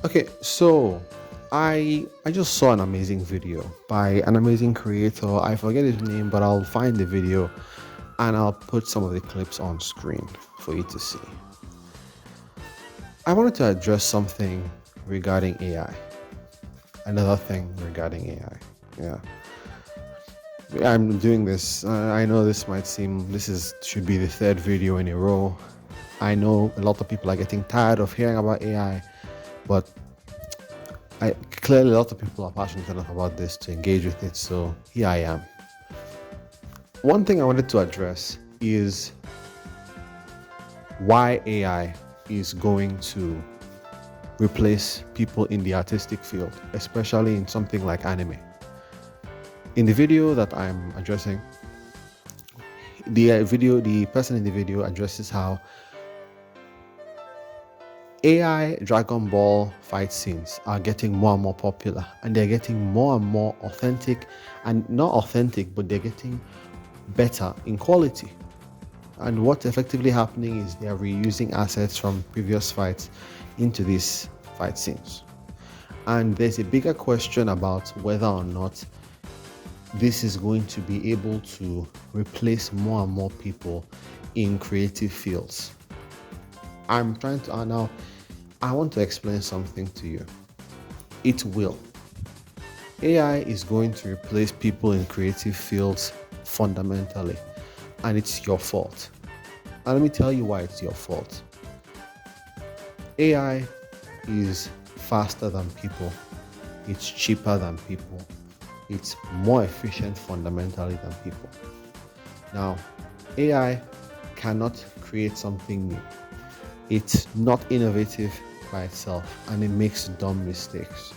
Okay, so I just saw an amazing video by an amazing creator. I forget his name, but I'll find the video and I'll put some of the clips on screen for you to see. I wanted to address something regarding AI. Another thing regarding AI. Yeah. I'm doing this. I know this might seem this is should be the third video in a row. I know a lot of people are getting tired of hearing about AI, but clearly a lot of people are passionate enough about this to engage with it. So here I am. One thing I wanted to address is why AI is going to replace people in the artistic field, especially in something like anime. In the video that I'm addressing, the person in the video addresses how AI Dragon Ball fight scenes are getting more and more popular, and they're getting more and more authentic, and not authentic, but they're getting better in quality. And what's effectively happening is they are reusing assets from previous fights into these fight scenes. And there's a bigger question about whether or not this is going to be able to replace more and more people in creative fields. I'm trying to now, I want to explain something to you. It will. AI is going to replace people in creative fields fundamentally, and it's your fault. And let me tell you why it's your fault. AI is faster than people, it's cheaper than people, it's more efficient fundamentally than people. Now, AI cannot create something new. It's not innovative by itself, and it makes dumb mistakes.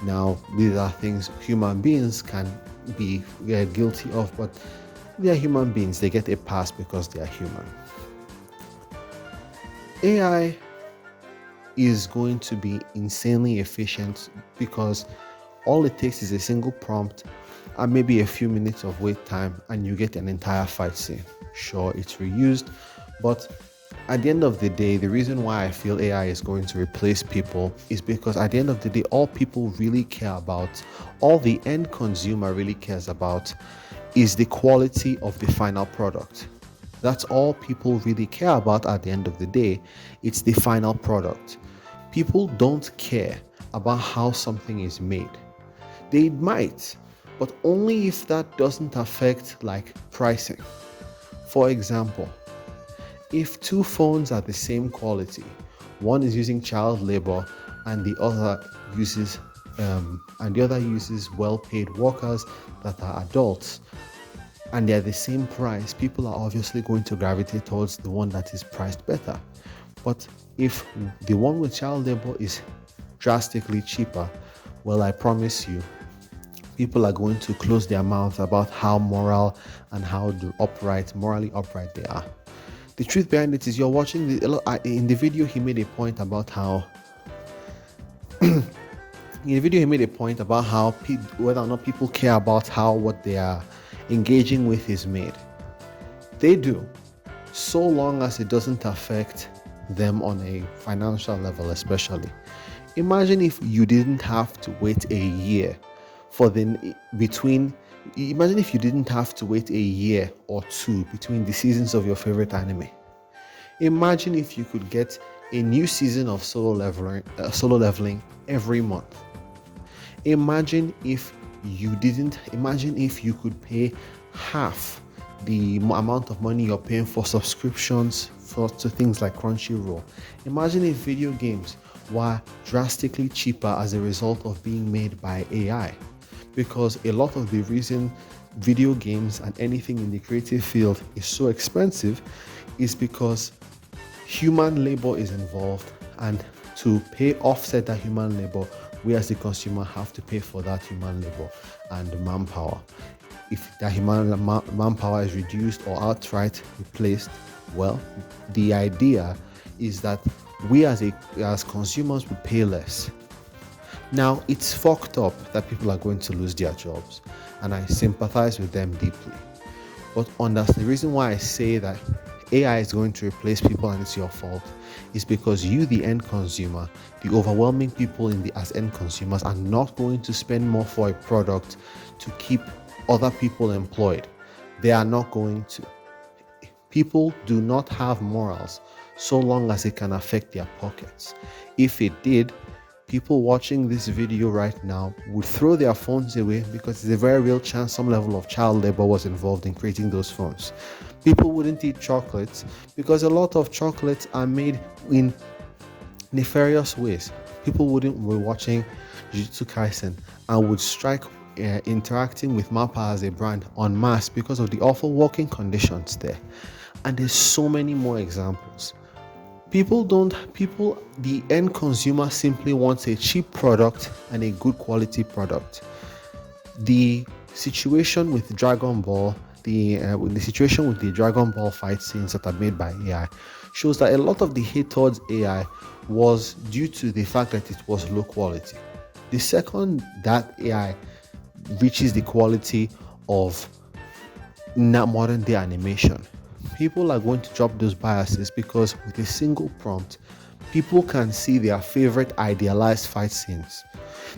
Now, these are things human beings can be guilty of, but they are human beings. They get a pass because they are human. AI is going to be insanely efficient because all it takes is a single prompt and maybe a few minutes of wait time, and you get an entire fight scene. Sure, it's reused, but at the end of the day, the reason why I feel AI is going to replace people is because at the end of the day, all people really care about, all the end consumer really cares about, is the quality of the final product. That's all people really care about at the end of the day. It's the final product. People don't care about how something is made. They might, but only if that doesn't affect like pricing. For example, if two phones are the same quality, one is using child labor and the other uses well-paid workers that are adults, and they're the same price, people are obviously going to gravitate towards the one that is priced better. But if the one with child labor is drastically cheaper, well, I promise you, people are going to close their mouths about how moral and how morally upright they are. The truth behind it is, you're watching in the video. He made a point about how whether or not people care about how what they are engaging with is made. They do, so long as it doesn't affect them on a financial level, especially. Imagine if you didn't have to wait a year for the between imagine if you didn't have to wait a year or two between the seasons of your favorite anime. Imagine if you could get a new season of solo leveling every month. Imagine if you could pay half the amount of money you're paying for subscriptions to things like Crunchyroll. Imagine if video games were drastically cheaper as a result of being made by AI. Because a lot of the reason video games and anything in the creative field is so expensive is because human labor is involved, and to offset that human labor, we as the consumer have to pay for that human labor and manpower. If that human manpower is reduced or outright replaced, well, the idea is that we as consumers will pay less. Now, it's fucked up that people are going to lose their jobs, and I sympathize with them deeply. But that's the reason why I say that AI is going to replace people and it's your fault, is because you, the end consumer, the overwhelming people as end consumers, are not going to spend more for a product to keep other people employed. They are not going to. People do not have morals so long as it can affect their pockets. If it did, people watching this video right now would throw their phones away because there's a very real chance some level of child labor was involved in creating those phones. People wouldn't eat chocolates because a lot of chocolates are made in nefarious ways. People wouldn't be watching Jujutsu Kaisen and would strike interacting with Mappa as a brand en masse because of the awful working conditions there. And there's so many more examples. The end consumer simply wants a cheap product and a good quality product. The situation with Dragon Ball, the situation with the Dragon Ball fight scenes that are made by AI shows that a lot of the hate towards AI was due to the fact that it was low quality. The second that AI reaches the quality of modern day animation, people are going to drop those biases because with a single prompt, people can see their favorite idealized fight scenes.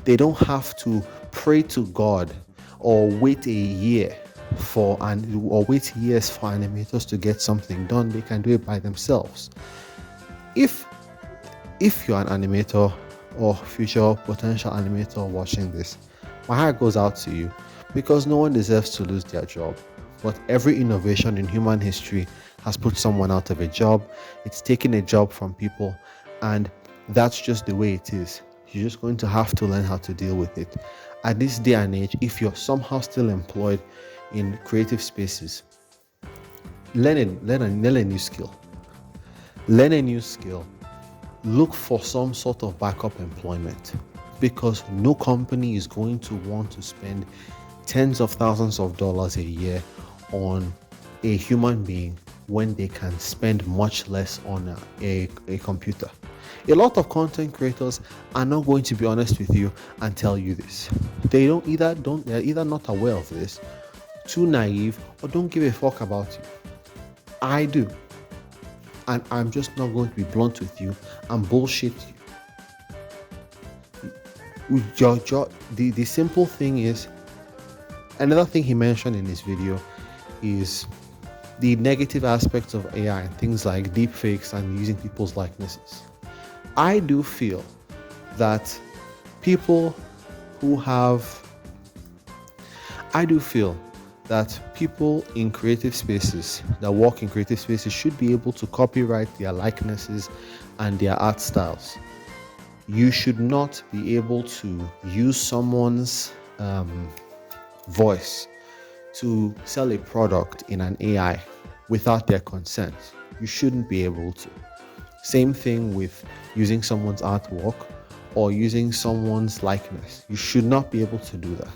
They don't have to pray to God or wait years for animators to get something done. They can do it by themselves. If you're an animator or future potential animator watching this, my heart goes out to you because no one deserves to lose their job. But every innovation in human history has put someone out of a job. It's taken a job from people, and that's just the way it is. You're just going to have to learn how to deal with it. At this day and age, if you're somehow still employed in creative spaces, learn a new skill. Learn a new skill. Look for some sort of backup employment because no company is going to want to spend tens of thousands of dollars a year on a human being when they can spend much less on a computer. A lot of content creators are not going to be honest with you and tell you this. They're either not aware of this, too naive, or don't give a fuck about you. I do. And I'm just not going to be blunt with you and bullshit you. The simple thing is, another thing he mentioned in his video is the negative aspects of AI and things like deepfakes and using people's likenesses. I do feel that people in creative spaces that work in creative spaces should be able to copyright their likenesses and their art styles. You should not be able to use someone's voice to sell a product in an AI without their consent. You shouldn't be able to. Same thing with using someone's artwork or using someone's likeness. You should not be able to do that.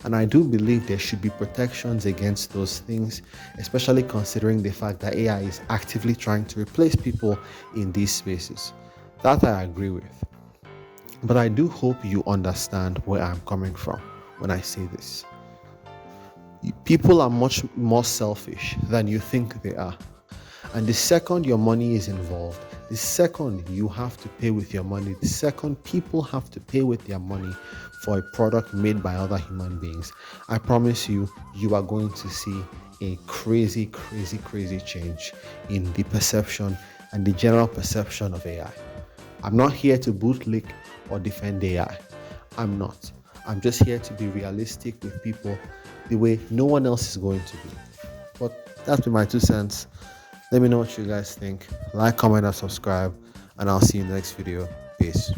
And I do believe there should be protections against those things, especially considering the fact that AI is actively trying to replace people in these spaces. That I agree with. But I do hope you understand where I'm coming from when I say this. People are much more selfish than you think they are. And the second your money is involved, the second you have to pay with your money, the second people have to pay with their money for a product made by other human beings, I promise you, you are going to see a crazy change in the perception and the general perception of AI. I'm not here to bootlick or defend AI. I'm not. I'm just here to be realistic with people the way no one else is going to be. But that's been my 2 cents. Let me know what you guys think. Like, comment, and subscribe, and I'll see you in the next video. Peace.